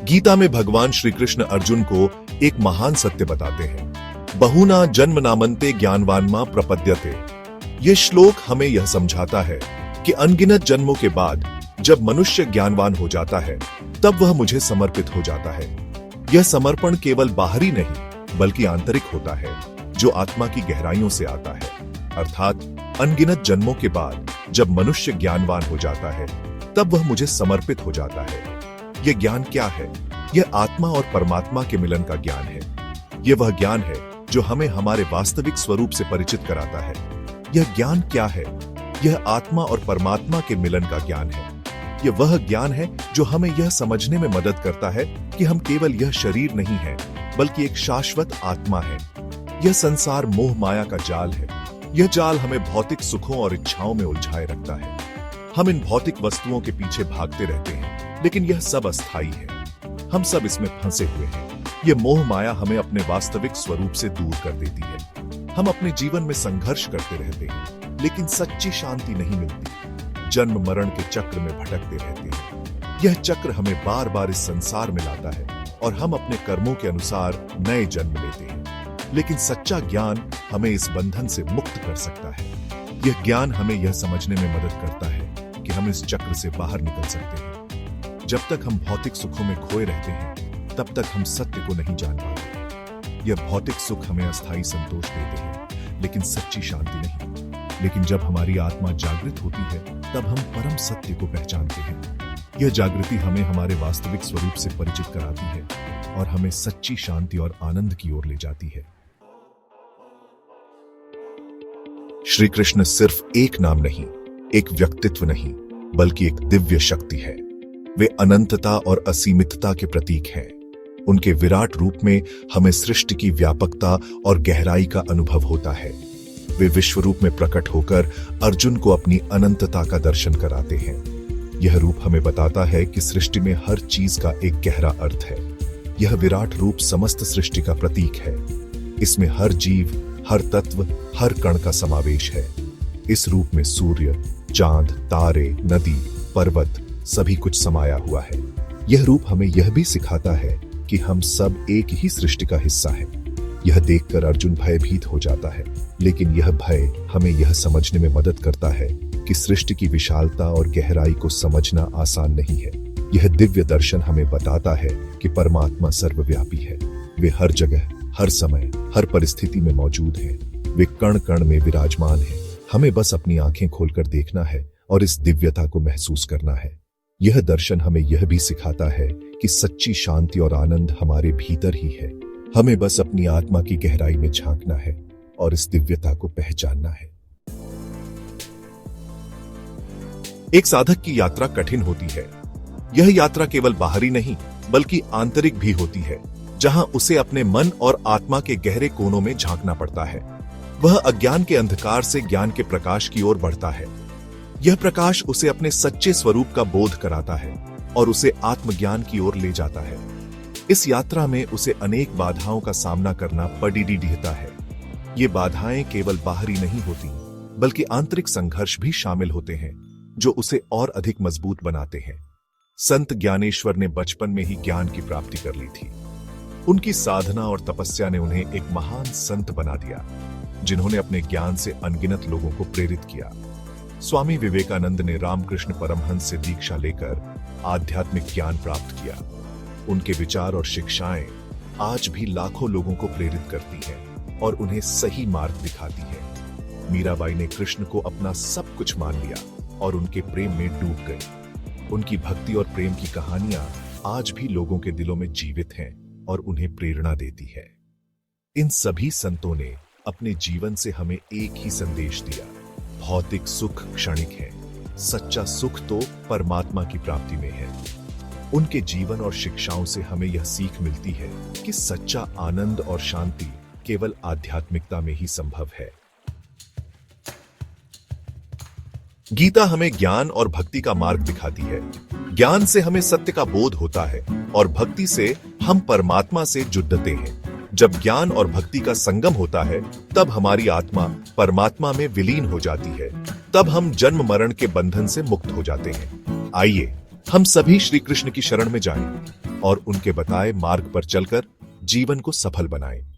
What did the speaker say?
गीता में भगवान श्री कृष्ण अर्जुन को एक महान सत्य बताते हैं। बहुना जन्म नामन्ते ज्ञानवान मां प्रपद्यते। यह श्लोक हमें यह समझाता है कि अनगिनत जन्मों के बाद जब मनुष्य ज्ञानवान हो जाता है तब वह मुझे समर्पित हो जाता है। यह समर्पण केवल बाहरी नहीं बल्कि आंतरिक होता है, जो आत्मा की गहराइयों से आता है। अर्थात अनगिनत जन्मों के बाद जब मनुष्य ज्ञानवान हो जाता है तब वह मुझे समर्पित हो जाता है। यह ज्ञान क्या है? यह आत्मा और परमात्मा के मिलन का ज्ञान है। यह वह ज्ञान है जो हमें हमारे वास्तविक स्वरूप से परिचित कराता है। यह ज्ञान क्या है? यह आत्मा और परमात्मा के मिलन का ज्ञान है। यह वह ज्ञान है जो हमें यह समझने में मदद करता है कि हम केवल यह शरीर नहीं है बल्कि एक शाश्वत आत्मा है। यह संसार मोह माया का जाल है। यह जाल हमें भौतिक सुखों और इच्छाओं में उलझाए रखता है। हम इन भौतिक वस्तुओं के पीछे भागते रहते हैं, लेकिन यह सब अस्थायी है। हम सब इसमें फंसे हुए हैं। यह मोह माया हमें अपने वास्तविक स्वरूप से दूर कर देती है। हम अपने जीवन में संघर्ष करते रहते हैं, लेकिन सच्ची शांति नहीं मिलती। जन्म मरण के चक्र में भटकते रहते हैं। यह चक्र हमें बार बार इस संसार में लाता है और हम अपने कर्मों के अनुसार नए जन्म लेते हैं। लेकिन सच्चा ज्ञान हमें इस बंधन से मुक्त कर सकता है। यह ज्ञान हमें यह समझने में मदद करता है कि हम इस चक्र से बाहर निकल सकते हैं। जब तक हम भौतिक सुखों में खोए रहते हैं तब तक हम सत्य को नहीं जान पाते। यह भौतिक सुख हमें अस्थायी संतोष देते हैं, लेकिन सच्ची शांति नहीं। लेकिन जब हमारी आत्मा जागृत होती है तब हम परम सत्य को पहचानते हैं। यह जागृति हमें हमारे वास्तविक स्वरूप से परिचित कराती है और हमें सच्ची शांति और आनंद की ओर ले जाती है। श्री कृष्ण सिर्फ एक नाम नहीं, एक व्यक्तित्व नहीं, बल्कि एक दिव्य शक्ति है। वे अनंतता और असीमितता के प्रतीक हैं। उनके विराट रूप में हमें सृष्टि की व्यापकता और गहराई का अनुभव होता है। वे विश्व रूप में प्रकट होकर अर्जुन को अपनी अनंतता का दर्शन कराते हैं। यह रूप हमें बताता है कि सृष्टि में हर चीज का एक गहरा अर्थ है। यह विराट रूप समस्त सृष्टि का प्रतीक है। इसमें हर जीव, हर तत्व, हर कण का समावेश है। इस रूप में सूर्य, चांद, तारे, नदी, पर्वत सभी कुछ समाया हुआ है। यह रूप हमें यह भी सिखाता है कि हम सब एक ही सृष्टि का हिस्सा हैं। यह देखकर अर्जुन भयभीत हो जाता है, लेकिन यह भय हमें यह समझने में मदद करता है कि सृष्टि की विशालता और गहराई को समझना आसान नहीं है। यह दिव्य दर्शन हमें बताता है कि परमात्मा सर्वव्यापी है। वे हर जगह, हर समय, हर परिस्थिति में मौजूद हैं। वे कण कण में विराजमान हैं। हमें बस अपनी आंखें खोलकर देखना है और इस दिव्यता को महसूस करना है। यह दर्शन हमें यह भी सिखाता है कि सच्ची शांति और आनंद हमारे भीतर ही है। हमें बस अपनी आत्मा की गहराई में झांकना है और इस दिव्यता को पहचानना है। एक साधक की यात्रा कठिन होती है। यह यात्रा केवल बाहरी नहीं बल्कि आंतरिक भी होती है, जहां उसे अपने मन और आत्मा के गहरे कोनों में झांकना पड़ता है। वह अज्ञान के अंधकार से ज्ञान के प्रकाश की ओर बढ़ता है। यह प्रकाश उसे अपने सच्चे स्वरूप का बोध कराता है और उसे आत्मज्ञान की ओर ले जाता है। इस यात्रा में उसे अनेक बाधाओं का सामना करना पड़ता है। ये बाधाएं केवल बाहरी नहीं होती बल्कि आंतरिक संघर्ष भी शामिल होते हैं, जो उसे और अधिक मजबूत बनाते हैं। संत ज्ञानेश्वर ने बचपन में ही ज्ञान की प्राप्ति कर ली थी। उनकी साधना और तपस्या ने उन्हें एक महान संत बना दिया, जिन्होंने अपने ज्ञान से अनगिनत लोगों को प्रेरित किया। स्वामी विवेकानंद ने रामकृष्ण परमहंस से दीक्षा लेकर आध्यात्मिक ज्ञान प्राप्त किया। उनके विचार और शिक्षाएं आज भी लाखों लोगों को प्रेरित करती हैं और उन्हें सही मार्ग दिखाती हैं। मीराबाई ने कृष्ण को अपना सब कुछ मान लिया और उनके प्रेम में डूब गई। उनकी भक्ति और प्रेम की कहानियां आज भी लोगों के दिलों में जीवित हैं और उन्हें प्रेरणा देती है। इन सभी संतों ने अपने जीवन से हमें एक ही संदेश दिया: भौतिक सुख क्षणिक है, सच्चा सुख तो परमात्मा की प्राप्ति में है। उनके जीवन और शिक्षाओं से हमें यह सीख मिलती है कि सच्चा आनंद और शांति केवल आध्यात्मिकता में ही संभव है। गीता हमें ज्ञान और भक्ति का मार्ग दिखाती है। ज्ञान से हमें सत्य का बोध होता है और भक्ति से हम परमात्मा से जुड़ते हैं। जब ज्ञान और भक्ति का संगम होता है तब हमारी आत्मा परमात्मा में विलीन हो जाती है। तब हम जन्म मरण के बंधन से मुक्त हो जाते हैं। आइए हम सभी श्री कृष्ण की शरण में जाएं और उनके बताए मार्ग पर चलकर जीवन को सफल बनाएं।